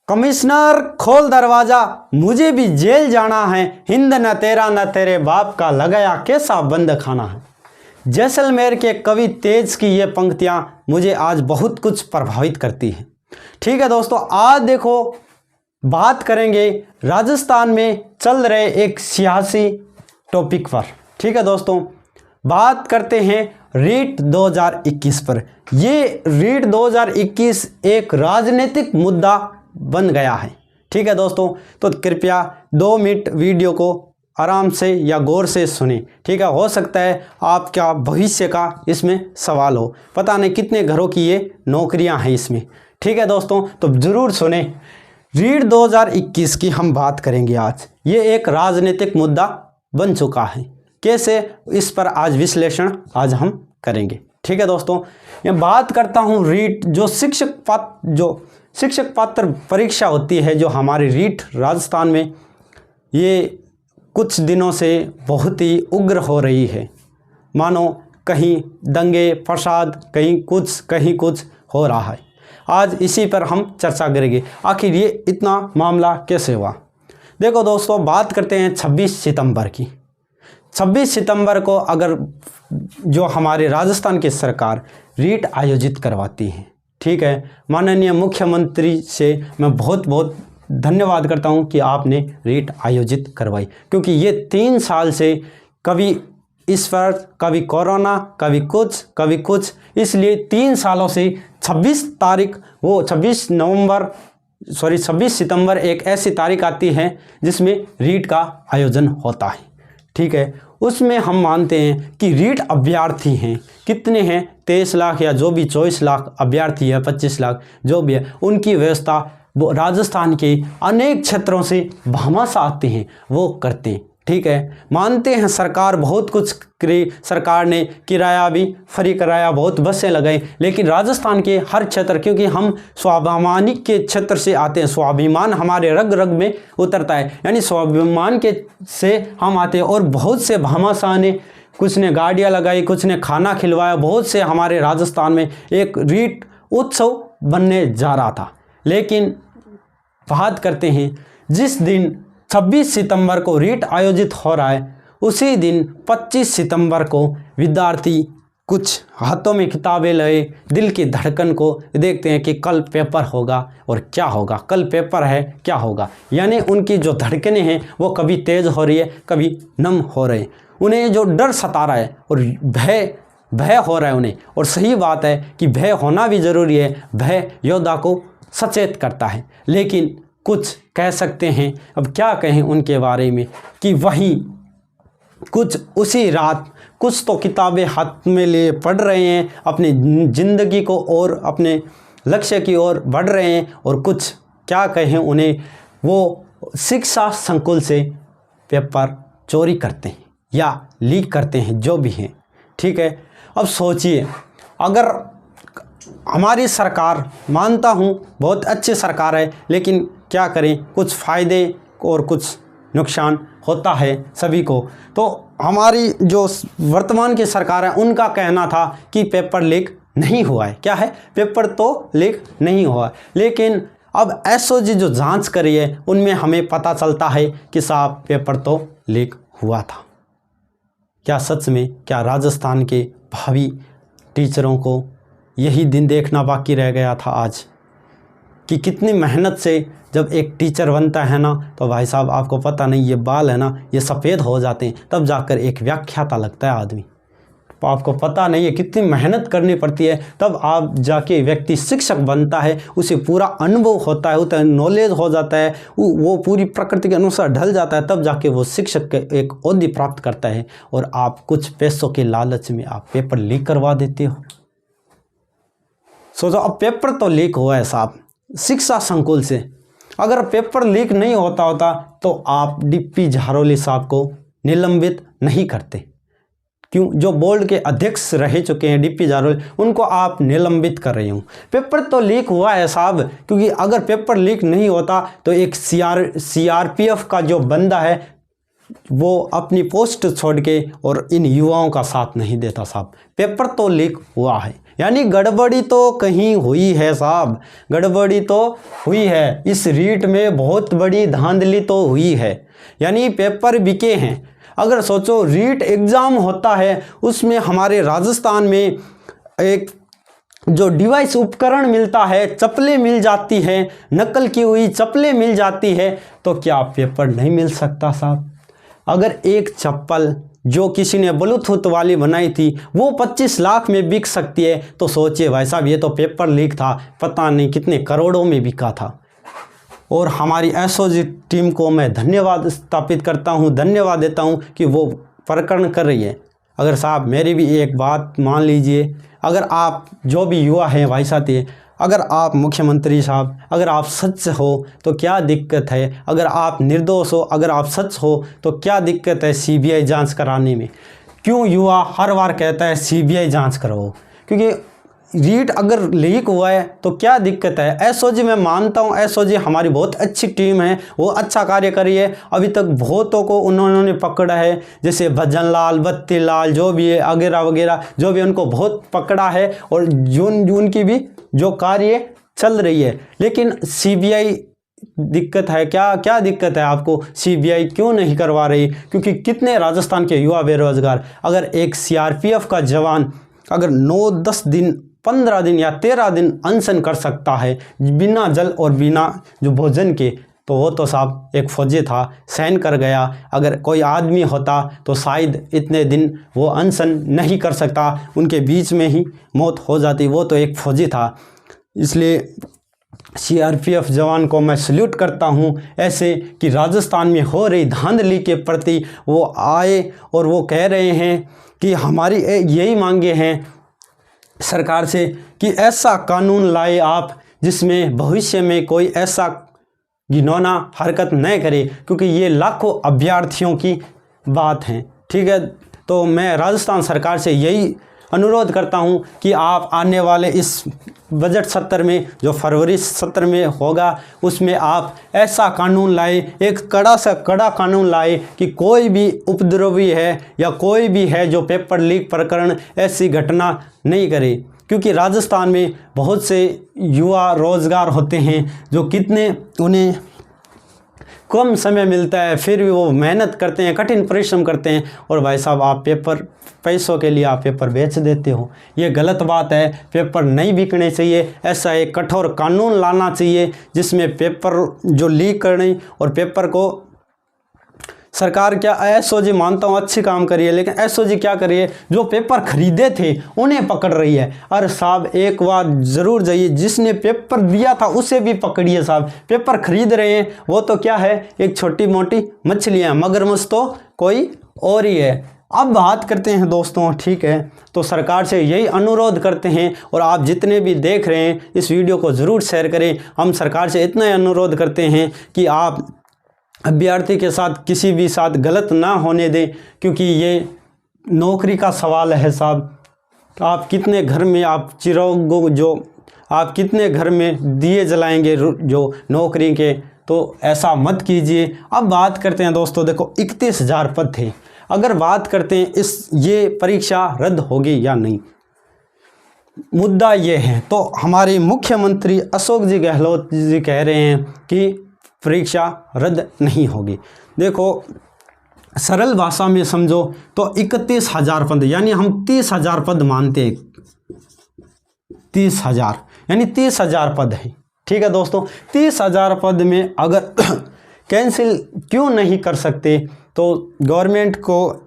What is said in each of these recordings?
Commissioner खोल दरवाजा, मुझे भी जेल जाना है, हिंद न तेरा न तेरे बाप का, लगाया कैसा बंद खाना है। जैसलमेर के कवि तेज की ये पंक्तियां मुझे आज बहुत कुछ प्रभावित करती हैं। ठीक है दोस्तों, आज देखो बात करेंगे राजस्थान में चल रहे एक सियासी टॉपिक पर। ठीक है दोस्तों, बात करते हैं रीट 2021 पर। ये रीट 2021 एक राजनीतिक मुद्दा बन गया है। ठीक है दोस्तों, तो कृपया 2 मिनट वीडियो को आराम से या गौर से सुने। ठीक है, हो सकता है आपका भविष्य का इसमें सवाल हो, पता नहीं कितने घरों की ये नौकरियां हैं इसमें। ठीक है दोस्तों, तो ज़रूर सुने। रीट 2021 की हम बात करेंगे आज। ये एक राजनीतिक मुद्दा बन चुका है, कैसे इस पर आज विश्लेषण आज हम करेंगे। ठीक है दोस्तों, मैं बात करता हूँ रीट जो शिक्षक पात्र परीक्षा होती है, जो हमारी रीट राजस्थान में ये कुछ दिनों से बहुत ही उग्र हो रही है। मानो कहीं दंगे फसाद, कहीं कुछ हो रहा है। आज इसी पर हम चर्चा करेंगे, आखिर ये इतना मामला कैसे हुआ। देखो दोस्तों, बात करते हैं 26 सितंबर की। 26 सितंबर को अगर जो हमारे राजस्थान की सरकार रीट आयोजित करवाती है, ठीक है, माननीय मुख्यमंत्री से मैं बहुत बहुत धन्यवाद करता हूं कि आपने रीट आयोजित करवाई, क्योंकि ये 3 साल से कभी इस पर कभी कोरोना कभी कुछ, इसलिए 3 सालों से 26 सितंबर एक ऐसी तारीख आती है जिसमें रीट का आयोजन होता है। ठीक है, उसमें हम मानते हैं कि रीट अभ्यर्थी हैं, कितने हैं, 23 लाख या जो भी 24 लाख अभ्यर्थी है, 25 लाख जो भी है, उनकी व्यवस्था वो राजस्थान के अनेक क्षेत्रों से भामाशाह आते हैं वो करते हैं। ठीक है, मानते हैं सरकार बहुत कुछ करी, सरकार ने किराया भी फ्री कराया, बहुत बसें लगाई, लेकिन राजस्थान के हर क्षेत्र, क्योंकि हम स्वाभिमानी के क्षेत्र से आते हैं, स्वाभिमान हमारे रग रग में उतरता है, यानी स्वाभिमान के से हम आते हैं। और बहुत से भामाशाह ने, कुछ ने गाड़ियाँ लगाई, कुछ ने खाना खिलवाया, बहुत से हमारे राजस्थान में एक रीट उत्सव बनने जा रहा था। लेकिन बात करते हैं जिस दिन 26 सितंबर को रीट आयोजित हो रहा है, उसी दिन 25 सितंबर को विद्यार्थी कुछ हाथों में किताबें लिए दिल की धड़कन को देखते हैं कि कल पेपर होगा और क्या होगा, कल पेपर है क्या होगा, यानी उनकी जो धड़कनें हैं वो कभी तेज़ हो रही है कभी नम हो रही है। उन्हें जो डर सता रहा है और भय हो रहा है उन्हें, और सही बात है कि भय होना भी ज़रूरी है, भय योद्धा को सचेत करता है। लेकिन कुछ कह सकते हैं, अब क्या कहें उनके बारे में, कि वहीं कुछ उसी रात कुछ तो किताबें हाथ में लिए पढ़ रहे हैं, अपनी ज़िंदगी को और अपने लक्ष्य की ओर बढ़ रहे हैं, और कुछ क्या कहें उन्हें, वो शिक्षा संकुल से पेपर चोरी करते हैं या लीक करते हैं, जो भी हैं। ठीक है, अब सोचिए, अगर हमारी सरकार, मानता हूँ बहुत अच्छी सरकार है, लेकिन क्या करें, कुछ फ़ायदे और कुछ नुकसान होता है सभी को। तो हमारी जो वर्तमान की सरकार है, उनका कहना था कि पेपर लीक नहीं हुआ है। क्या है, पेपर तो लीक नहीं हुआ है, लेकिन अब एसओजी जो जांच करी है उनमें हमें पता चलता है कि साहब पेपर तो लीक हुआ था। क्या सच में, क्या राजस्थान के भावी टीचरों को यही दिन देखना बाकी रह गया था आज, कि कितनी मेहनत से जब एक टीचर बनता है ना, तो भाई साहब आपको पता नहीं, ये बाल है ना, ये सफ़ेद हो जाते हैं, तब जाकर एक व्याख्याता लगता है आदमी। तो आपको पता नहीं है कितनी मेहनत करनी पड़ती है, तब आप जाके व्यक्ति शिक्षक बनता है, उसे पूरा अनुभव होता है, उतना नॉलेज हो जाता है, वो पूरी प्रकृति के अनुसार ढल जाता है, तब जाके वो शिक्षक के एक ओहदे प्राप्त करता है। और आप कुछ पैसों के लालच में आप पेपर लीक करवा देते हो। सोचो, अब पेपर तो लीक हुआ है साहब शिक्षा संकुल से, अगर पेपर लीक नहीं होता तो आप डीपी झारोली साहब को निलंबित नहीं करते। क्यों, जो बोर्ड के अध्यक्ष रह चुके हैं डीपी झारोली, उनको आप निलंबित कर रहे हो। पेपर तो लीक हुआ है साहब, क्योंकि अगर पेपर लीक नहीं होता तो एक सीआरपीएफ का जो बंदा है वो अपनी पोस्ट छोड़ के और इन युवाओं का साथ नहीं देता साहब। पेपर तो लीक हुआ है, यानी गड़बड़ी तो कहीं हुई है साहब, गड़बड़ी तो हुई है। इस रीट में बहुत बड़ी धांधली तो हुई है, यानी पेपर बिके हैं। अगर सोचो रीट एग्ज़ाम होता है, उसमें हमारे राजस्थान में एक जो डिवाइस उपकरण मिलता है, चप्पलें मिल जाती हैं, नकल की हुई चप्पलें मिल जाती है, तो क्या पेपर नहीं मिल सकता साहब? अगर एक चप्पल जो किसी ने ब्लूटूथ वाली बनाई थी वो 25 लाख में बिक सकती है, तो सोचिए भाई साहब, ये तो पेपर लीक था, पता नहीं कितने करोड़ों में बिका था। और हमारी एसओजी टीम को मैं धन्यवाद स्थापित करता हूँ, धन्यवाद देता हूँ कि वो प्रकरण कर रही है। अगर साहब मेरी भी एक बात मान लीजिए, अगर आप जो भी युवा हैं भाई साथी, अगर आप मुख्यमंत्री साहब, अगर आप सच हो तो क्या दिक्कत है? अगर आप निर्दोष हो, अगर आप सच हो तो क्या दिक्कत है सीबीआई जांच कराने में? क्यों युवा हर बार कहता है सीबीआई जांच करो? क्योंकि रीट अगर लीक हुआ है तो क्या दिक्कत है? एसओजी मैं मानता हूँ, एसओजी हमारी बहुत अच्छी टीम है, वो अच्छा कार्य कर रही है। अभी तक बहुतों को उन्होंने पकड़ा है, जैसे भजन लाल, बत्ती लाल, जो भी है वगैरह वगैरह, जो भी उनको बहुत पकड़ा है, और जून की भी जो कार्य चल रही है। लेकिन सीबीआई दिक्कत है क्या? क्या दिक्कत है आपको? सीबीआई क्यों नहीं करवा रही? क्योंकि कितने राजस्थान के युवा बेरोजगार, अगर एक सीआरपीएफ का जवान अगर 9-10 दिन, 15 दिन या 13 दिन अनशन कर सकता है बिना जल और बिना जो भोजन के, तो वो तो साहब एक फौजी था, सहन कर गया। अगर कोई आदमी होता तो शायद इतने दिन वो अनशन नहीं कर सकता, उनके बीच में ही मौत हो जाती। वो तो एक फौजी था। इसलिए सीआरपीएफ जवान को मैं सल्यूट करता हूं, ऐसे कि राजस्थान में हो रही धांधली के प्रति वो आए और वो कह रहे हैं कि हमारी यही मांगे हैं सरकार से कि ऐसा कानून लाए आप जिसमें भविष्य में कोई ऐसा घिनौना हरकत न करे, क्योंकि ये लाखों अभ्यर्थियों की बात है। ठीक है, तो मैं राजस्थान सरकार से यही अनुरोध करता हूं कि आप आने वाले इस बजट सत्र में, जो फरवरी सत्र में होगा, उसमें आप ऐसा कानून लाए, एक कड़ा से कड़ा कानून लाए कि कोई भी उपद्रवी है या कोई भी है जो पेपर लीक प्रकरण ऐसी घटना नहीं करे। क्योंकि राजस्थान में बहुत से युवा रोजगार होते हैं जो कितने उन्हें कम समय मिलता है, फिर भी वो मेहनत करते हैं, कठिन परिश्रम करते हैं, और भाई साहब आप पेपर पैसों के लिए आप पेपर बेच देते हो। ये गलत बात है, पेपर नहीं बिकने चाहिए। ऐसा एक कठोर कानून लाना चाहिए जिसमें पेपर जो लीक करने और पेपर को सरकार, क्या एसओजी मानता हूँ अच्छी काम करिए, लेकिन एसओजी क्या करिए, जो पेपर खरीदे थे उन्हें पकड़ रही है। अरे साहब एक बार ज़रूर जाइए, जिसने पेपर दिया था उसे भी पकड़िए साहब। पेपर खरीद रहे हैं वो तो क्या है, एक छोटी मोटी मछलियाँ, मगरमच्छ तो कोई और ही है। अब बात करते हैं दोस्तों, ठीक है, तो सरकार से यही अनुरोध करते हैं, और आप जितने भी देख रहे हैं इस वीडियो को ज़रूर शेयर करें। हम सरकार से इतना अनुरोध करते हैं कि आप अभ्यर्थी के साथ किसी भी साथ गलत ना होने दें, क्योंकि ये नौकरी का सवाल है साहब। आप कितने घर में आप चिरागों, जो आप कितने घर में दिए जलाएंगे जो नौकरी के, तो ऐसा मत कीजिए। अब बात करते हैं दोस्तों, देखो 31,000 पद थे। अगर बात करते हैं ये परीक्षा रद्द होगी या नहीं, मुद्दा ये है, तो हमारे मुख्यमंत्री अशोक जी गहलोत जी कह रहे हैं कि परीक्षा रद्द नहीं होगी। देखो सरल भाषा में समझो तो 31,000 पद, यानी हम 30,000 पद मानते हैं, 30,000 यानी 30,000 पद है। ठीक है दोस्तों, 30,000 पद में अगर कैंसिल क्यों नहीं कर सकते, तो गवर्नमेंट को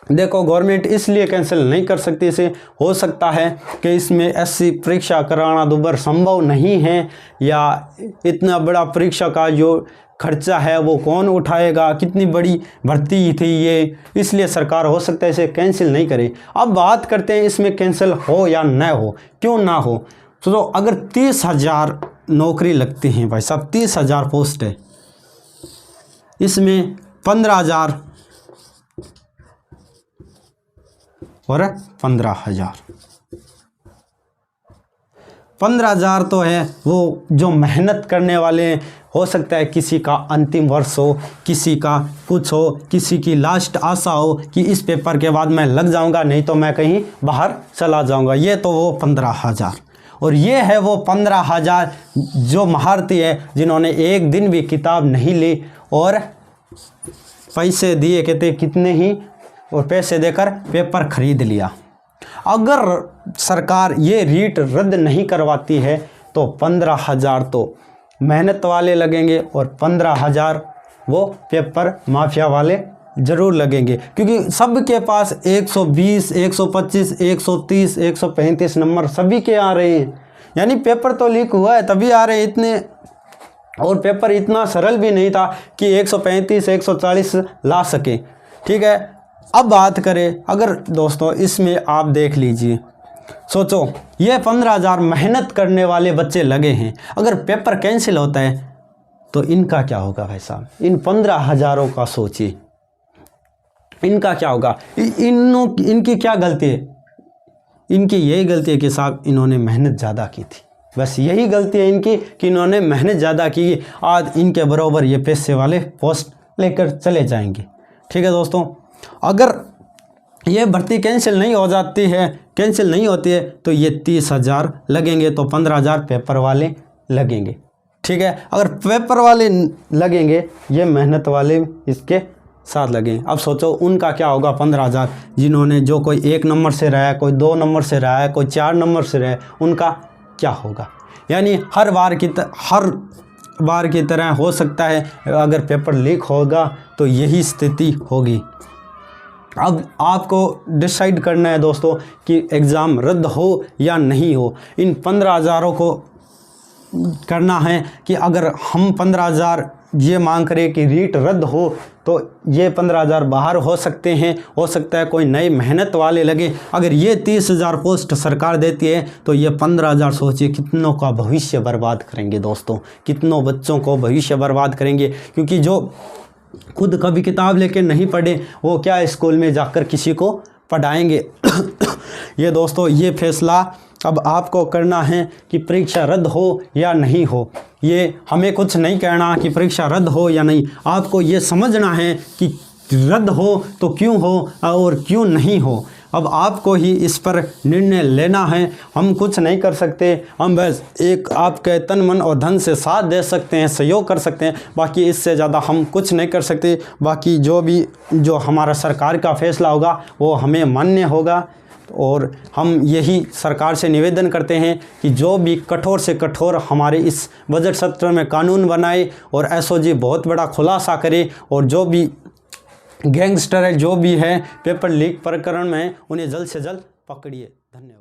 देखो, गवर्नमेंट इसलिए कैंसिल नहीं कर सकती, इसे हो सकता है कि इसमें ऐसी परीक्षा कराना दोबारा संभव नहीं है, या इतना बड़ा परीक्षा का जो खर्चा है वो कौन उठाएगा, कितनी बड़ी भर्ती थी ये, इसलिए सरकार हो सकता है इसे कैंसिल नहीं करे। अब बात करते हैं इसमें कैंसिल हो या न हो, क्यों ना हो। तो अगर 30,000 नौकरी लगती हैं भाई साहब, 30,000 पोस्ट है, इसमें 15,000 और 15,000, 15,000 तो है वो जो मेहनत करने वाले हैं, हो सकता है किसी का अंतिम वर्ष हो, किसी का कुछ हो, किसी की लास्ट आशा हो कि इस पेपर के बाद मैं लग जाऊंगा, नहीं तो मैं कहीं बाहर चला जाऊंगा। ये तो वो 15,000, और ये है वो 15,000 जो महारथी है जिन्होंने एक दिन भी किताब नहीं ली और पैसे दिए, कहते कितने ही, और पैसे देकर पेपर खरीद लिया। अगर सरकार ये रीट रद्द नहीं करवाती है तो 15,000 तो मेहनत वाले लगेंगे और 15,000 वो पेपर माफिया वाले ज़रूर लगेंगे, क्योंकि सबके पास 120, 125, 130, 135 नंबर सभी के आ रहे हैं। यानी पेपर तो लीक हुआ है तभी आ रहे हैं इतने, और पेपर इतना सरल भी नहीं था कि 135, 140 ला सके। ठीक है, अब बात करें, अगर दोस्तों इसमें आप देख लीजिए, सोचो ये 15,000 मेहनत करने वाले बच्चे लगे हैं, अगर पेपर कैंसिल होता है तो इनका क्या होगा भाई साहब? इन 15,000 का सोचिए, इनका क्या होगा? इनकी क्या गलती है? इनकी यही गलती है कि साहब इन्होंने मेहनत ज़्यादा की थी, बस यही गलती है इनकी कि इन्होंने मेहनत ज़्यादा की। आज इनके बराबर ये पैसे वाले पोस्ट लेकर चले जाएंगे। ठीक है दोस्तों, अगर ये भर्ती कैंसिल नहीं हो जाती है, कैंसिल नहीं होती है, तो ये 30,000 लगेंगे, तो 15,000 पेपर वाले लगेंगे। ठीक है, अगर पेपर वाले लगेंगे, ये मेहनत वाले इसके साथ लगेंगे। अब सोचो उनका क्या होगा? 15,000 जिन्होंने, जो कोई 1 नंबर से रहा है, कोई 2 नंबर से रहा है, कोई 4 नंबर से रहा है, उनका क्या होगा? यानी हर बार की तरह हो सकता है अगर पेपर लीक होगा तो यही स्थिति होगी। अब आपको डिसाइड करना है दोस्तों कि एग्ज़ाम रद्द हो या नहीं हो। इन 15,000 को करना है कि अगर हम 15,000 ये मांग करें कि रीट रद्द हो तो ये 15,000 बाहर हो सकते हैं, हो सकता है कोई नए मेहनत वाले लगे। अगर ये 30,000 पोस्ट सरकार देती है तो ये 15,000 सोचिए कितनों का भविष्य बर्बाद करेंगे दोस्तों, कितनों बच्चों को भविष्य बर्बाद करेंगे। क्योंकि जो खुद कभी किताब लेके नहीं पढ़े वो क्या स्कूल में जाकर किसी को पढ़ाएंगे। ये दोस्तों ये फैसला अब आपको करना है कि परीक्षा रद्द हो या नहीं हो। ये हमें कुछ नहीं कहना कि परीक्षा रद्द हो या नहीं, आपको ये समझना है कि रद्द हो तो क्यों हो और क्यों नहीं हो। अब आपको ही इस पर निर्णय लेना है, हम कुछ नहीं कर सकते। हम बस एक आपके तन मन और धन से साथ दे सकते हैं, सहयोग कर सकते हैं, बाकी इससे ज़्यादा हम कुछ नहीं कर सकते। बाकी जो हमारा सरकार का फैसला होगा वो हमें मान्य होगा। और हम यही सरकार से निवेदन करते हैं कि जो भी कठोर से कठोर हमारे इस बजट सत्र में कानून बनाए और एसओजी बहुत बड़ा खुलासा करे, और जो भी गैंगस्टर है, जो भी है पेपर लीक प्रकरण में, उन्हें जल्द से जल्द पकड़िए। धन्यवाद।